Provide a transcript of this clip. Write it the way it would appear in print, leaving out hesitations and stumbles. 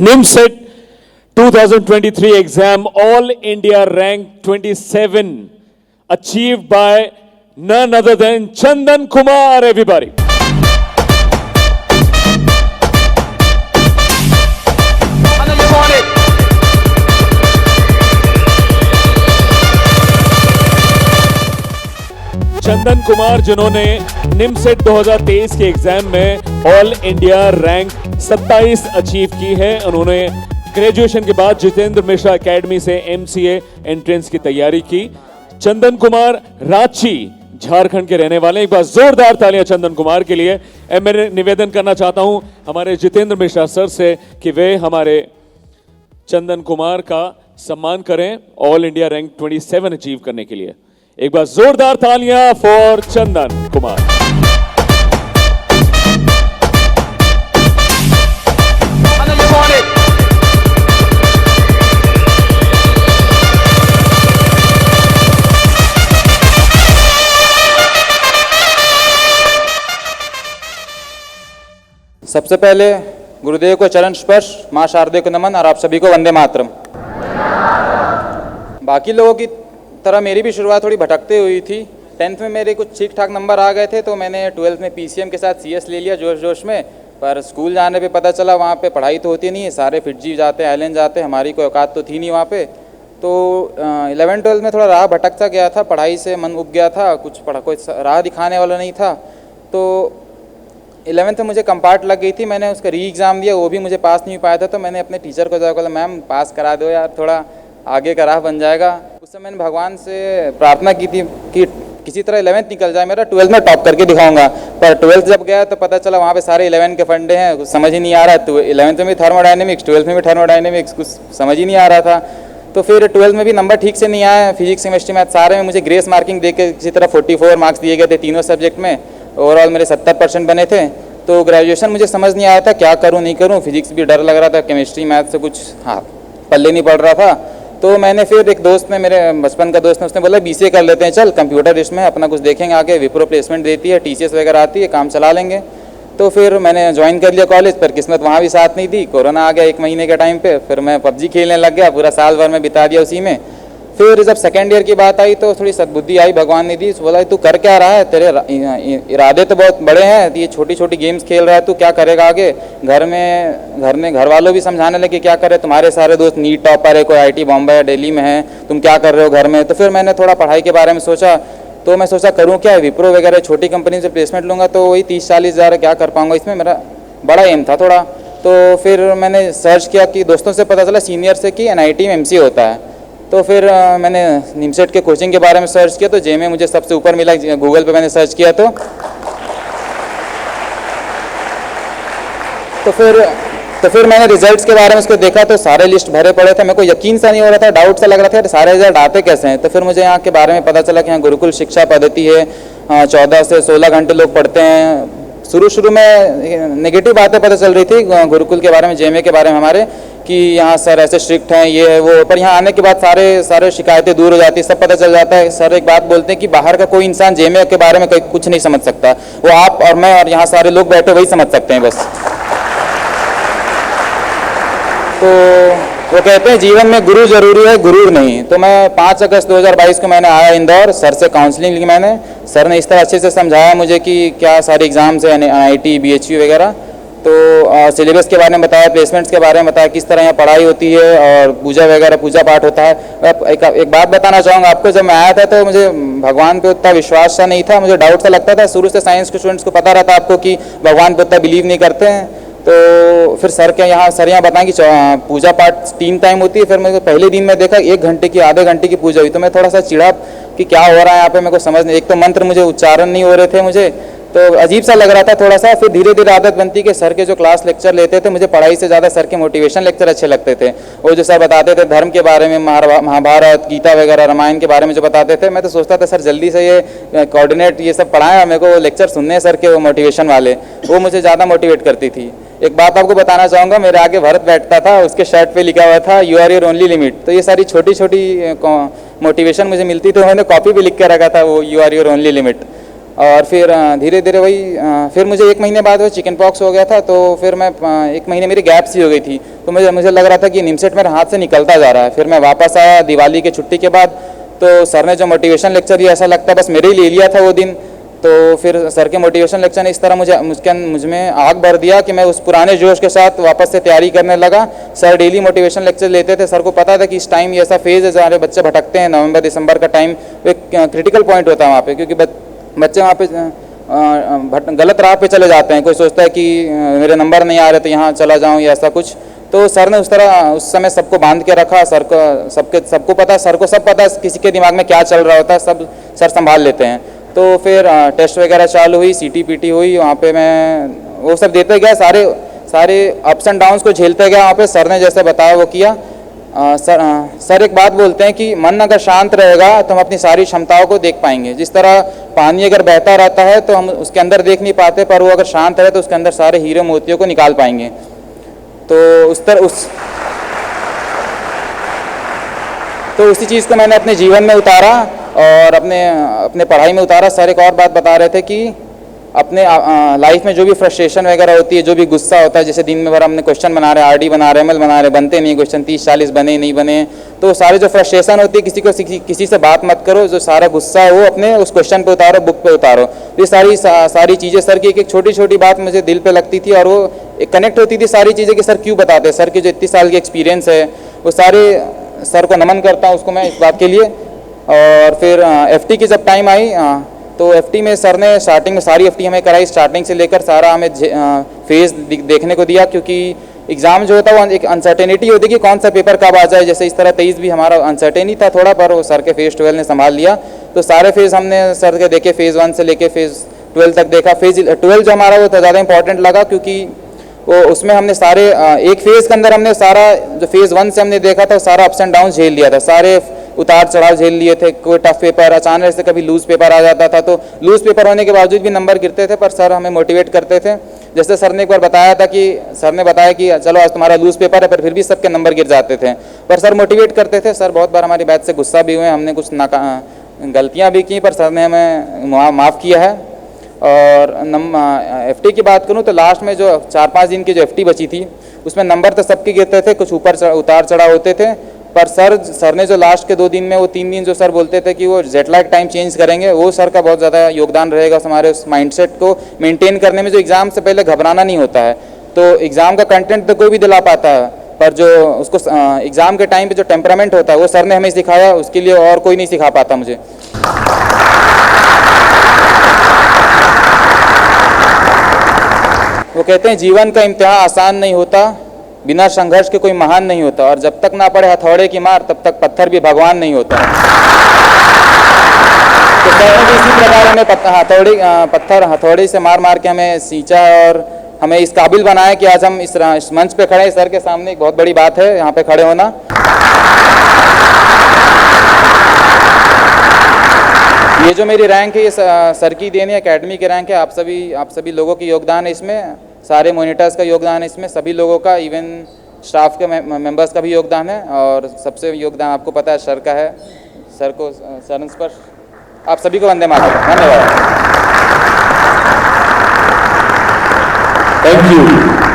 NIMSET 2023 exam, All India rank 27, achieved by none other than Chandan Kumar, everybody. Chandan Kumar जिन्होंने निमसेट 2023 के exam में all India rank 27 achieve की है। उन्होंने ग्रेजुएशन के बाद जितेंद्र मिश्रा एकेडमी से एमसीए एंट्रेंस की तैयारी की। चंदन कुमार रांची झारखंड के रहने वाले। एक बार जोरदार तालियां चंदन कुमार के लिए। मैं निवेदन करना चाहता हूं हमारे जितेंद्र मिश्रा सर से कि वे हमारे चंदन कुमार का सम्मान करें ऑल इंडिया रैंक 27 अचीव करने के लिए। एक बार जोरदार तालियां फॉर चंदन कुमार। सबसे पहले गुरुदेव को चरण स्पर्श, मां शारदे को नमन और आप सभी को वंदे मातरम। बाकी लोगों की तरह मेरी भी शुरुआत थोड़ी भटकते हुई थी। 10th में मेरे कुछ ठीक ठाक नंबर आ गए थे तो मैंने 12th में पीसीएम के साथ सीएस ले लिया जोश जोश में। पर स्कूल जाने पे पता चला वहाँ पे पढ़ाई तो होती नहीं है, सारे फिटजी जाते हैं, आइलैंड जाते हैं, हमारी कोई औकात तो थी नहीं वहाँ पे। तो 11th-12th में थोड़ा राह भटकता गया था, पढ़ाई से मन उब गया था, कोई राह दिखाने वाला नहीं था। तो 11th में मुझे कंपार्ट लग गई थी, मैंने उसका री एग्ज़ाम दिया, वो भी मुझे पास नहीं पाया था। तो मैंने अपने टीचर को जाकर बोला मैम पास करा दो यार, थोड़ा आगे का राह बन जाएगा। उस समय मैंने भगवान से प्रार्थना की थी कि किसी तरह 11th निकल जाए मेरा, 12th में टॉप करके दिखाऊंगा। पर 12th जब गया तो पता चला वहाँ पे सारे 11 के फंडे हैं, कुछ समझ ही नहीं आ रहा। तो 11th में भी थर्मोडायनेमिक्स, 12th में भी थर्मोडायनेमिक्स, कुछ समझ ही नहीं आ रहा था। तो फिर 12th में भी नंबर ठीक से नहीं आया, फिजिक्स केमिस्ट्री मैथ सारे में मुझे ग्रेस मार्किंग दे के किसी तरह 44 मार्क्स दिए गए थे तीनों सब्जेक्ट में। ओवरऑल मेरे 70% बने थे। तो ग्रेजुएशन मुझे समझ नहीं आया था क्या करूँ नहीं करूँ, फिजिक्स भी डर लग रहा था, केमिस्ट्री मैथ से कुछ पल्ले नहीं पड़ रहा था। तो मैंने फिर एक दोस्त ने, मेरे बचपन का दोस्त ने, उसने बोला बीसीए कर लेते हैं, चल कंप्यूटर इसमें अपना कुछ देखेंगे आगे, विप्रो प्लेसमेंट देती है, टीसीएस वगैरह आती है, काम चला लेंगे। तो फिर मैंने ज्वाइन कर लिया कॉलेज, पर किस्मत वहाँ भी साथ नहीं दी, कोरोना आ गया 1 महीने के टाइम पे। फिर मैं पबजी खेलने लग गया, पूरा साल भर में बिता दिया उसी में। फिर जब सेकेंड ईयर की बात आई तो थोड़ी सद्बुद्धि आई, भगवान ने दी, बोला तू कर क्या रहा है, तेरे इरादे तो बहुत बड़े हैं, ये छोटी छोटी गेम्स खेल रहा है, तू क्या करेगा आगे। घर वालों भी समझाने लगे क्या करे, तुम्हारे सारे दोस्त नीट टॉपर है, कोई आईटी बॉम्बे या दिल्ली में है, तुम क्या कर रहे हो घर में। तो फिर मैंने थोड़ा पढ़ाई के बारे में सोचा, तो मैं सोचा करूँ क्या, विप्रो वगैरह छोटी कंपनी से प्लेसमेंट लूँगा तो वही 30-40 हज़ार क्या कर पाऊँगा, इसमें मेरा बड़ा एम था थोड़ा। तो फिर मैंने सर्च किया कि दोस्तों से पता चला सीनियर से कि एनआईटी में एमसीए होता है। तो फिर मैंने निमसेट के कोचिंग के बारे में सर्च किया तो जे में मुझे सबसे ऊपर मिला, गूगल पे मैंने सर्च किया तो फिर मैंने रिजल्ट्स के बारे में उसको देखा तो सारे लिस्ट भरे पड़े थे, मेरे को यकीन सा नहीं हो रहा था, डाउट सा लग रहा था सारे रिजल्ट आते कैसे हैं। तो फिर मुझे यहाँ के बारे में पता चला कि यहाँ गुरुकुल शिक्षा पद्धति है, 14 से 16 घंटे लोग पढ़ते हैं। शुरू में नेगेटिव बातें पता चल रही थी गुरुकुल के बारे में, जेएमए के बारे में हमारे, कि यहाँ सर ऐसे स्ट्रिक्ट हैं, ये है वो। पर यहाँ आने के बाद सारे शिकायतें दूर हो जाती है, सब पता चल जाता है। सर एक बात बोलते हैं कि बाहर का कोई इंसान जेएमए के बारे में कुछ नहीं समझ सकता, वो आप और मैं और यहाँ सारे लोग बैठे वही समझ सकते हैं बस। तो वो कहते हैं जीवन में गुरु जरूरी है, गुरूर नहीं। तो मैं 5 अगस्त 2022 को मैंने आया इंदौर, सर से काउंसलिंग ली मैंने। सर ने इस तरह अच्छे से समझाया मुझे कि क्या सारे एग्ज़ाम्स हैं, एनआईटी बीएचयू वगैरह, तो सिलेबस के बारे में बताया, प्लेसमेंट्स के बारे में बताया, किस तरह यहाँ पढ़ाई होती है और पूजा पाठ होता है। एक बात बताना चाहूँगा आपको, जब मैं आया था तो मुझे भगवान पे उतना विश्वास सा नहीं था, मुझे डाउट सा लगता था। शुरू से साइंस के स्टूडेंट्स को पता रहता आपको कि भगवान पे उतना बिलीव नहीं करते हैं। तो फिर सर यहाँ बताएं कि पूजा पाठ 3 टाइम होती है। फिर मेरे को पहले दिन में देखा 1 घंटे की, आधे घंटे की पूजा हुई, तो मैं थोड़ा सा चिढ़ा कि क्या हो रहा है यहाँ पे, मेरे को समझ नहीं। एक तो मंत्र मुझे उच्चारण नहीं हो रहे थे मुझे, तो अजीब सा लग रहा था थोड़ा सा। फिर धीरे धीरे आदत बनती कि सर के जो क्लास लेक्चर लेते थे, मुझे पढ़ाई से ज़्यादा सर के मोटिवेशन लेक्चर अच्छे लगते थे। वो जो सर बताते थे धर्म के बारे में, महाभारत गीता वगैरह रामायण के बारे में जो बताते थे, मैं तो सोचता था सर जल्दी से ये कोऑर्डिनेट ये सब पढ़ाएं, मेरे को लेक्चर सुनने सर के, वो मोटिवेशन वाले, वो मुझे ज़्यादा मोटिवेट करती थी। एक बात आपको बताना चाहूँगा, मेरे आगे भरत बैठता था, उसके शर्ट पे लिखा हुआ था you are your only limit. तो ये सारी छोटी छोटी मोटिवेशन मुझे मिलती, तो मैंने कॉपी भी लिख के रखा था वो you are your only limit. और फिर धीरे धीरे वही फिर मुझे 1 महीने बाद वो चिकन पॉक्स हो गया था, तो फिर मैं 1 महीने मेरी गैप सी हो गई थी, तो मुझे लग रहा था कि निमसेट मेरे हाथ से निकलता जा रहा है। फिर मैं वापस आया दिवाली के छुट्टी के बाद, तो सर ने जो मोटिवेशन लेक्चर दिया ऐसा लगता है बस मेरे ही ले लिया था वो दिन। तो फिर सर के मोटिवेशन लेक्चर ने इस तरह मुझ में आग भर दिया कि मैं उस पुराने जोश के साथ वापस से तैयारी करने लगा। सर डेली मोटिवेशन लेक्चर लेते थे, सर को पता था कि इस टाइम ये ऐसा फेज़ है जहाँ बच्चे भटकते हैं। नवंबर दिसंबर का टाइम एक क्रिटिकल पॉइंट होता है वहाँ पे, क्योंकि बच्चे वहाँ पे गलत राह पे चले जाते हैं। कोई सोचता है कि मेरे नंबर नहीं आ रहे तो यहाँ चला जाऊँ या ऐसा कुछ। तो सर ने उस समय सबको बांध के रखा। सर को सबको पता, सर को सब पता किसी के दिमाग में क्या चल रहा होता है, सब सर संभाल लेते हैं। तो फिर टेस्ट वगैरह चालू हुई, CT-PT हुई, वहाँ पे मैं वो सब देते गया, सारे अप्स एंड डाउन्स को झेलते गया। वहाँ पे सर ने जैसे बताया वो किया। सर एक बात बोलते हैं कि मन अगर शांत रहेगा तो हम अपनी सारी क्षमताओं को देख पाएंगे। जिस तरह पानी अगर बहता रहता है तो हम उसके अंदर देख नहीं पाते, पर वो अगर शांत रहे तो उसके अंदर सारे हीरे मोतियों को निकाल पाएंगे। तो उसी चीज़ को मैंने अपने जीवन में उतारा और अपने पढ़ाई में उतारा। सर एक और बात बता रहे थे कि अपने लाइफ में जो भी फ्रस्ट्रेशन वगैरह होती है, जो भी गुस्सा होता है, जैसे दिन में भर हमने क्वेश्चन बना रहे हैं, RD बना रहे हैं, ML बना रहे हैं, बनते नहीं क्वेश्चन, 30-40 बने नहीं बने, तो सारे जो फ्रस्ट्रेशन होती है किसी से बात मत करो। जो सारा गुस्सा है वो अपने उस क्वेश्चन पे उतारो, बुक पे उतारो। ये सारी चीज़ें सर की एक छोटी छोटी बात मुझे दिल पे लगती थी और वो एक कनेक्ट होती थी सारी चीज़ें कि सर क्यों बताते हैं। सर की जो इतनी साल की एक्सपीरियंस है वो सारे सर को नमन करता हूँ उसको मैं इस बात के लिए। और फिर FT की जब टाइम आई तो FT में सर ने स्टार्टिंग में सारी FT हमें कराई, स्टार्टिंग से लेकर सारा हमें फेज़ देखने को दिया, क्योंकि एग्ज़ाम जो होता है वो एक अनसर्टेनिटी होती है कि कौन सा पेपर कब आ जाए। जैसे इस तरह 23 भी हमारा अनसर्टेन ही था थोड़ा, पर वो सर के फेज़ 12 ने संभाल लिया। तो सारे फेज़ हमने सर के देखे, फेज़ 1 से लेके फेज़ 12 तक देखा। फेज़ 12 जो हमारा वो ज़्यादा इंपॉर्टेंट लगा, क्योंकि वो उसमें हमने सारे एक फेज़ के अंदर हमने सारा जो फेज़ 1 से हमने देखा था सारा अप्स एंड डाउन झेल लिया था, सारे उतार चढ़ाव झेल लिए थे। कोई टफ पेपर अचानक से कभी लूज पेपर आ जाता था, तो लूज पेपर होने के बावजूद भी नंबर गिरते थे, पर सर हमें मोटिवेट करते थे। जैसे सर ने एक बार बताया था कि सर ने बताया कि चलो आज तुम्हारा लूज पेपर है, पर फिर भी सबके नंबर गिर जाते थे, पर सर मोटिवेट करते थे। सर बहुत बार हमारी बैच से गुस्सा भी हुए, हमने कुछ गलतियाँ भी की, पर सर ने हमें माफ़ किया है। और FT की बात करूँ तो लास्ट में जो 4-5 दिन की जो FT बची थी उसमें नंबर तो सबके गिरते थे, कुछ उतार चढ़ाव होते थे, पर सर ने जो लास्ट के 2 दिन में वो 3 दिन जो सर बोलते थे कि वो जेट लैग टाइम चेंज करेंगे, वो सर का बहुत ज़्यादा योगदान रहेगा हमारे उस माइंडसेट को मेंटेन करने में। जो एग्ज़ाम से पहले घबराना नहीं होता है, तो एग्ज़ाम का कंटेंट तो कोई भी दिला पाता है, पर जो उसको एग्ज़ाम के टाइम पे जो टेम्परामेंट होता है वो सर ने हमें सिखाया, उसके लिए और कोई नहीं सिखा पाता मुझे। वो कहते हैं जीवन का इम्तिहान आसान नहीं होता, बिना संघर्ष के कोई महान नहीं होता, और जब तक ना पड़े हथौड़े की मार तब तक पत्थर भी भगवान नहीं होता। तो सर ने भी इसी प्रकार हमें हथौड़े से मार के हमें सींचा और हमें इस काबिल बनाया कि आज हम इस मंच पे खड़े हैं। सर के सामने एक बहुत बड़ी बात है यहाँ पे खड़े होना। ये जो मेरी रैंक है ये सर की देन है, एकेडमी की रैंक है। आप सभी लोगों की योगदान है इसमें, सारे मॉनिटर्स का योगदान है इसमें, सभी लोगों का, इवन स्टाफ के मेंबर्स का भी योगदान है, और सबसे योगदान आपको पता है सर का है। सर को चरण स्पर्श। आप सभी को वंदे मातरम। धन्यवाद। Thank you.